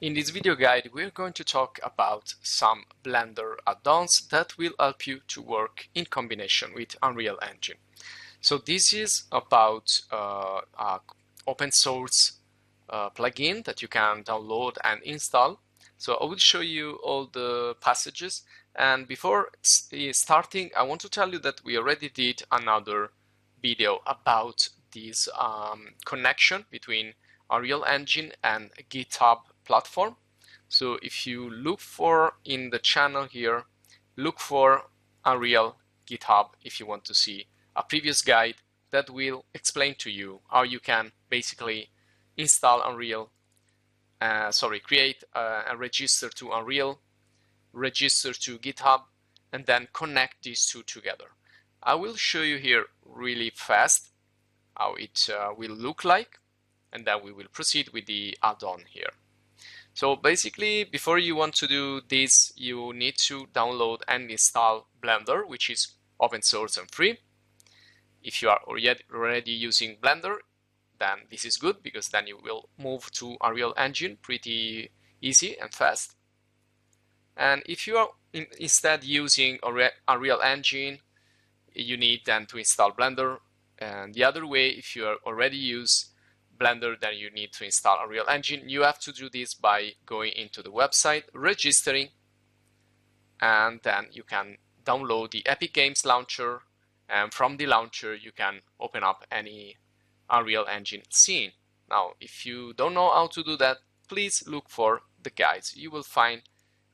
In this video guide, we're going to talk about some Blender add-ons that will help you to work in combination with Unreal Engine. So this is about a open source plugin that you can download and install. So I will show you all the passages, and before starting, I want to tell you that we already did another video about this connection between Unreal Engine and GitHub platform. So if you look for in the channel here, look for Unreal GitHub if you want to see a previous guide that will explain to you how you can basically install Unreal, create a register to Unreal, register to GitHub, and then connect these two together. I will show you here really fast how it will look like, and then we will proceed with the add-on here. So basically, before you want to do this, you need to download and install Blender, which is open source and free. If you are already using Blender, then this is good, because then you will move to Unreal Engine pretty easy and fast. And if you are instead using Unreal Engine, you need then to install Blender. And the other way, if you already use Blender, then you need to install Unreal Engine. You have to do this by going into the website, registering, and then you can download the epigames launcher, and from the launcher you can open up any Unreal Engine scene. Now, if you don't know how to do that, please look for the guides. You will find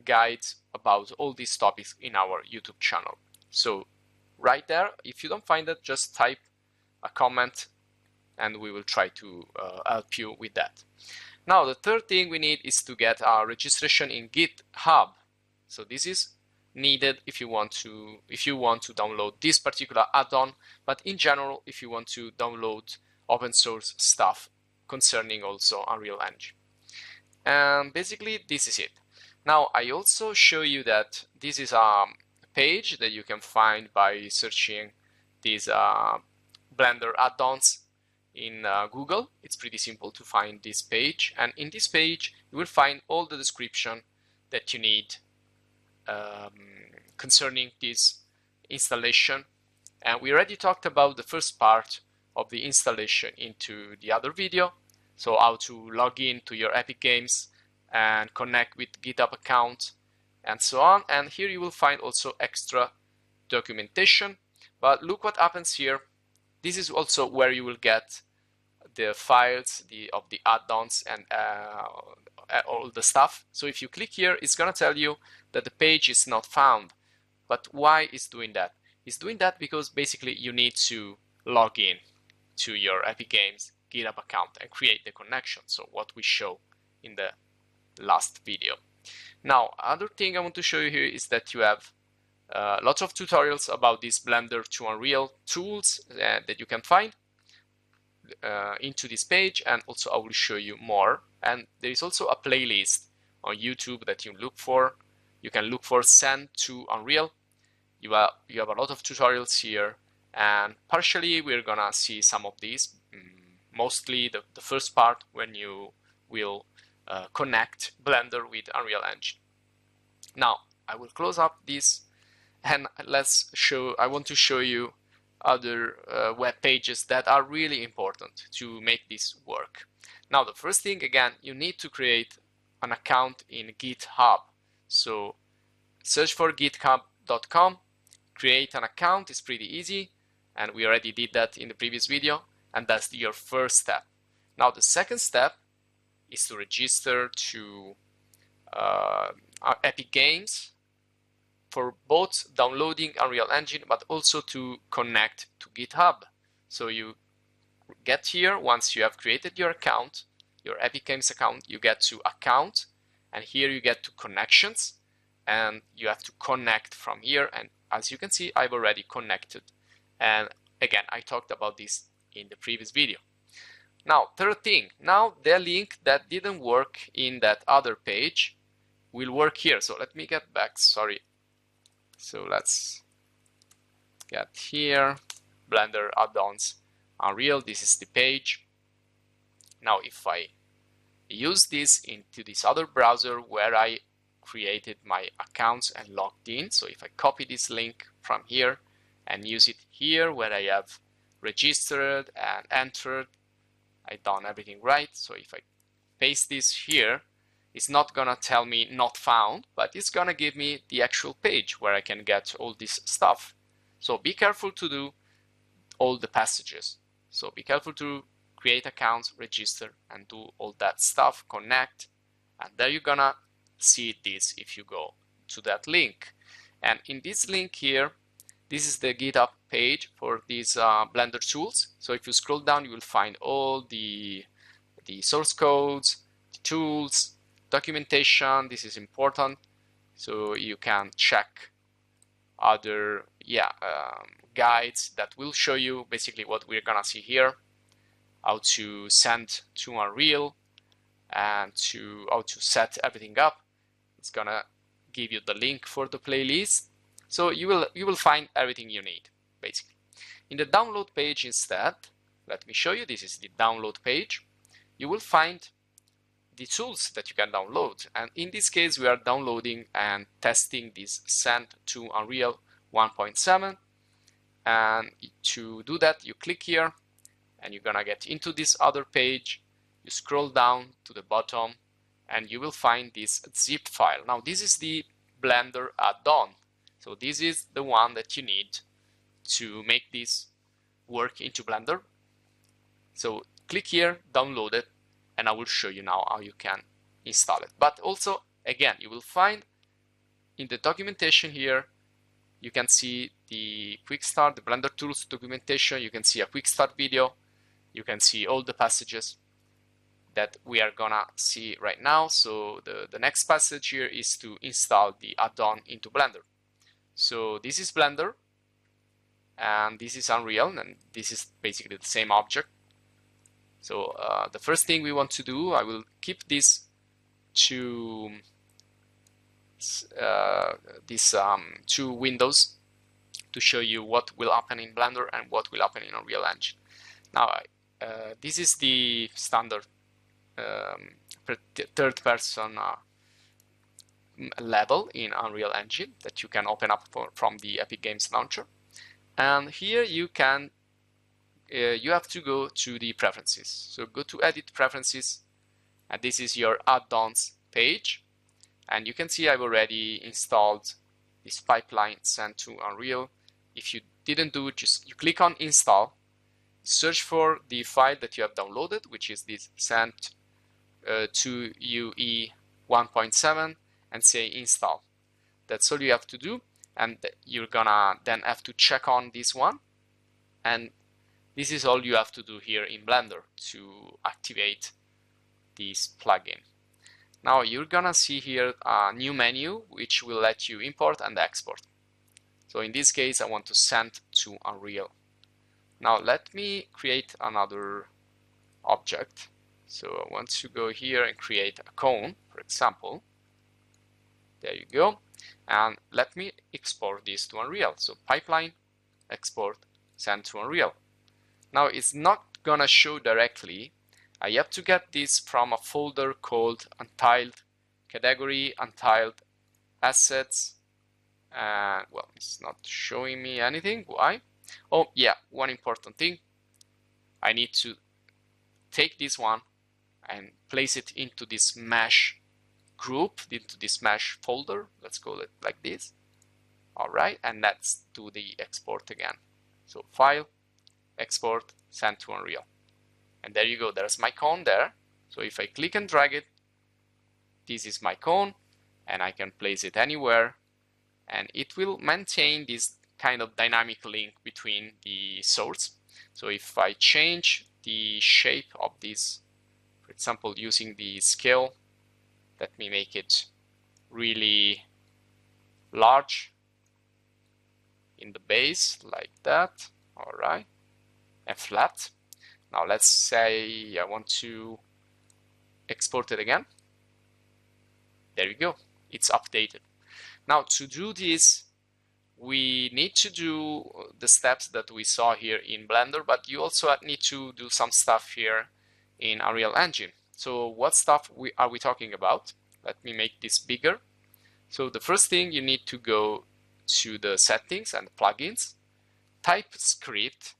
guides about all these topics in our YouTube channel. So right there, if you don't find it, just type a comment and we will try to help you with that. Now, the third thing we need is to get our registration in GitHub. So this is needed if you want to download this particular add-on, but in general, if you want to download open source stuff concerning also Unreal Engine. And basically, this is it. Now, I also show you that this is a page that you can find by searching these Blender add-ons in Google. It's pretty simple to find this page, and in this page you will find all the description that you need concerning this installation. And we already talked about the first part of the installation into the other video, so how to log in to your epigames and connect with GitHub account and so on. And here you will find also extra documentation. But look what happens here. This is also where you will get the files of the add-ons and all the stuff. So if you click here, it's gonna tell you that the page is not found. But why is doing that? It's doing that because basically you need to log in to your epigames GitHub account and create the connection. So what we show in the last video. Now, other thing I want to show you here is that you have lots of tutorials about these Blender to Unreal tools that you can find into this page, and also I will show you more. And there is also a playlist on YouTube that you look for. You can look for Send2ue Unreal. You have a lot of tutorials here, and partially we're gonna see some of these, mostly the first part when you will connect Blender with Unreal Engine. Now, I will close up this, and I want to show you other web pages that are really important to make this work. Now, the first thing, again, you need to create an account in GitHub. So search for github.com, create an account. It's pretty easy, and we already did that in the previous video, and that's your first step. Now, the second step is to register to epigames for both downloading Unreal Engine, but also to connect to GitHub. So you get here, once you have created your account, your epigames account, you get to account, and here you get to connections, and you have to connect from here. And as you can see, I've already connected. And again, I talked about this in the previous video. Now, third thing, now the link that didn't work in that other page will work here. So let me get back, sorry. So let's get here, Blender add-ons Unreal. This is the page. Now, if I use this into this other browser where I created my accounts and logged in. So if I copy this link from here and use it here where I have registered and entered, I've done everything right. So if I paste this here, it's not gonna tell me not found, but it's gonna give me the actual page where I can get all this stuff. So be careful to do all the passages. So be careful to create accounts, register, and do all that stuff, connect, and there you're gonna see this if you go to that link. And in this link here, this is the GitHub page for these Blender tools. So if you scroll down, you will find all the source codes, the tools, documentation. This is important, so you can check other guides that will show you basically what we're gonna see here, how to send to Unreal and how to set everything up. It's gonna give you the link for the playlist, so you will find everything you need basically. In the download page instead, let me show you. This is the download page. You will find the tools that you can download, and in this case we are downloading and testing this Send2ue Unreal 1.7, and to do that you click here and you're gonna get into this other page. You scroll down to the bottom and you will find this zip file. Now this is the Blender add-on, so this is the one that you need to make this work into Blender. So click here, download it, and I will show you now how you can install it. But also, again, you will find in the documentation here, you can see the quick start, the Blender tools documentation. You can see a quick start video. You can see all the passages that we are gonna see right now. So the next passage here is to install the add-on into Blender. So this is Blender and this is Unreal, and this is basically the same object. So the first thing we want to do, I will keep this to these two windows to show you what will happen in Blender and what will happen in Unreal Engine. Now this is the standard third person level in Unreal Engine that you can open up from the epigames launcher, and here you can you have to go to the preferences. So go to edit preferences, and this is your add-ons page, and you can see I've already installed this pipeline Send2ue Unreal. If you didn't do it, just you click on install, search for the file that you have downloaded, which is this Send2ue 1.7, and say install. That's all you have to do, and you're gonna then have to check on this one, and this is all you have to do here in Blender to activate this plugin. Now you're gonna see here a new menu which will let you import and export. So in this case I want to send to Unreal. Now let me create another object. So I want to go here and create a cone, for example. There you go. And let me export this to Unreal. So pipeline, export, send to Unreal. Now it's not gonna show directly. I have to get this from a folder called Untitled Category, Untitled Assets. Well, it's not showing me anything. Why? Oh yeah, one important thing. I need to take this one and place it into this mesh group, into this mesh folder. Let's call it like this. All right, and let's do the export again. So file, export, send to Unreal. And there you go, there's my cone there. So if I click and drag it, this is my cone, and I can place it anywhere, and it will maintain this kind of dynamic link between the source. So if I change the shape of this, for example, using the scale, let me make it really large in the base, like that. All right, and flat. Now let's say I want to export it again. There you go, it's updated. Now to do this, we need to do the steps that we saw here in Blender, but you also need to do some stuff here in Unreal Engine. So what stuff are we talking about? Let me make this bigger. So the first thing, you need to go to the settings and plugins, type script,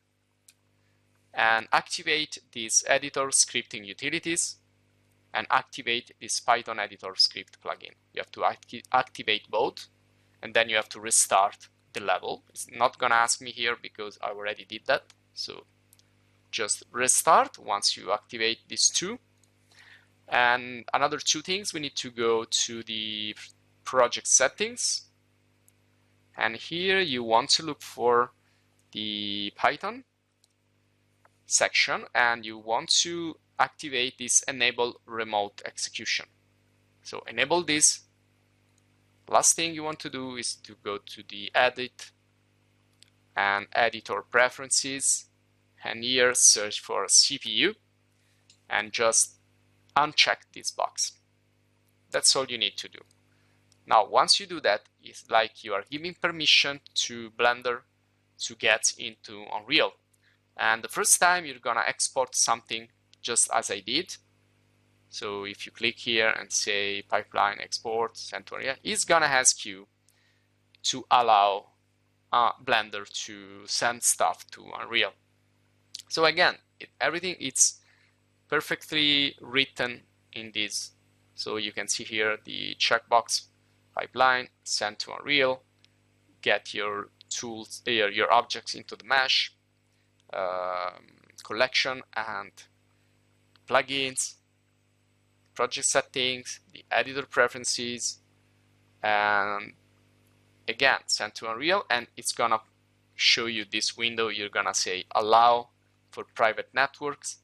and activate this editor scripting utilities, and activate this Python editor script plugin. You have to activate both, and then you have to restart the level. It's not gonna ask me here because I already did that. So just restart once you activate these two. And another two things, we need to go to the project settings, and here you want to look for the Python section, and you want to activate this enable remote execution. So enable this. Last thing you want to do is to go to the edit and editor preferences, and here search for CPU and just uncheck this box. That's all you need to do. Now once you do that, it's like you are giving permission to Blender to get into Unreal. And the first time you're gonna export something just as I did. So if you click here and say pipeline export Send2ue, it's gonna ask you to allow Blender to send stuff to Unreal. So again, everything it's perfectly written in this. So you can see here the checkbox, pipeline, send to Unreal, get your tools, your objects into the mesh, collection and plugins, project settings, the editor preferences, and again send to Unreal, and it's gonna show you this window. You're gonna say allow for private networks,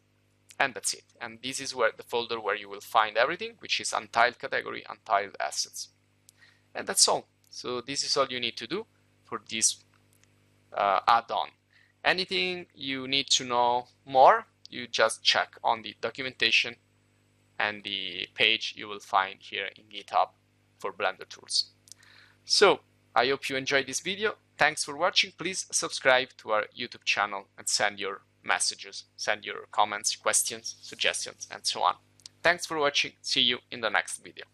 and that's it. And this is where the folder where you will find everything, which is untitled category, untitled assets, and that's all. So this is all you need to do for this add-on. Anything you need to know more, you just check on the documentation and the page you will find here in GitHub for Blender tools. So I hope you enjoyed this video. Thanks for watching. Please subscribe to our YouTube channel and send your messages, send your comments, questions, suggestions, and so on. Thanks for watching. See you in the next video.